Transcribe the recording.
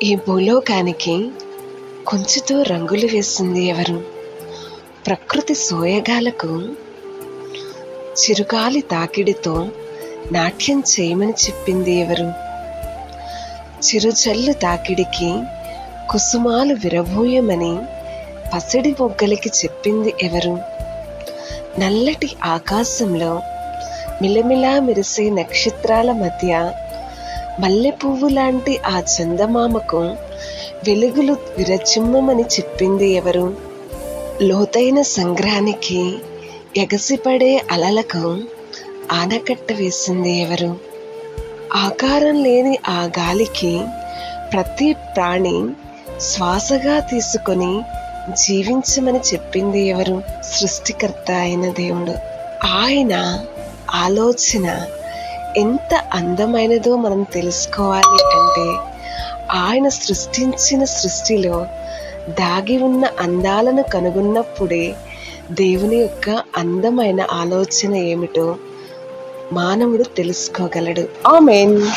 ఈ భూలోకానికి కొంచెతో రంగులు వేసింది ఎవరు? ప్రకృతి సోయగాలకు చిరుగాలి తాకిడితో నాట్యం చేయమని చెప్పింది ఎవరు? చిరుజల్లు తాకిడికి కుసుమాలు విరబూయమని పసిడి మొగ్గలకి చెప్పింది ఎవరు? నల్లటి ఆకాశంలో మిలమిలా మెరిసే నక్షత్రాల మధ్య మల్లె పువ్వు లాంటి ఆ చందమామకు వెలుగులు విరచిమ్మమని చెప్పింది ఎవరు? లోతైన సంగ్రానికి ఎగసిపడే అలలకు ఆనకట్ట వేసింది ఎవరు? ఆకారం లేని ఆ గాలికి ప్రతి ప్రాణి శ్వాసగా తీసుకొని జీవించమని చెప్పింది ఎవరు? సృష్టికర్త అయిన దేవుడు. ఆయన ఆలోచన ఎంత అందమైనదో మనం తెలుసుకోవాలి అంటే ఆయన సృష్టించిన సృష్టిలో దాగి ఉన్న అందాలను కనుగొన్నప్పుడే దేవుని యొక్క అందమైన ఆలోచన ఏమిటో మానవుడు తెలుసుకోగలడు. ఆమేన్.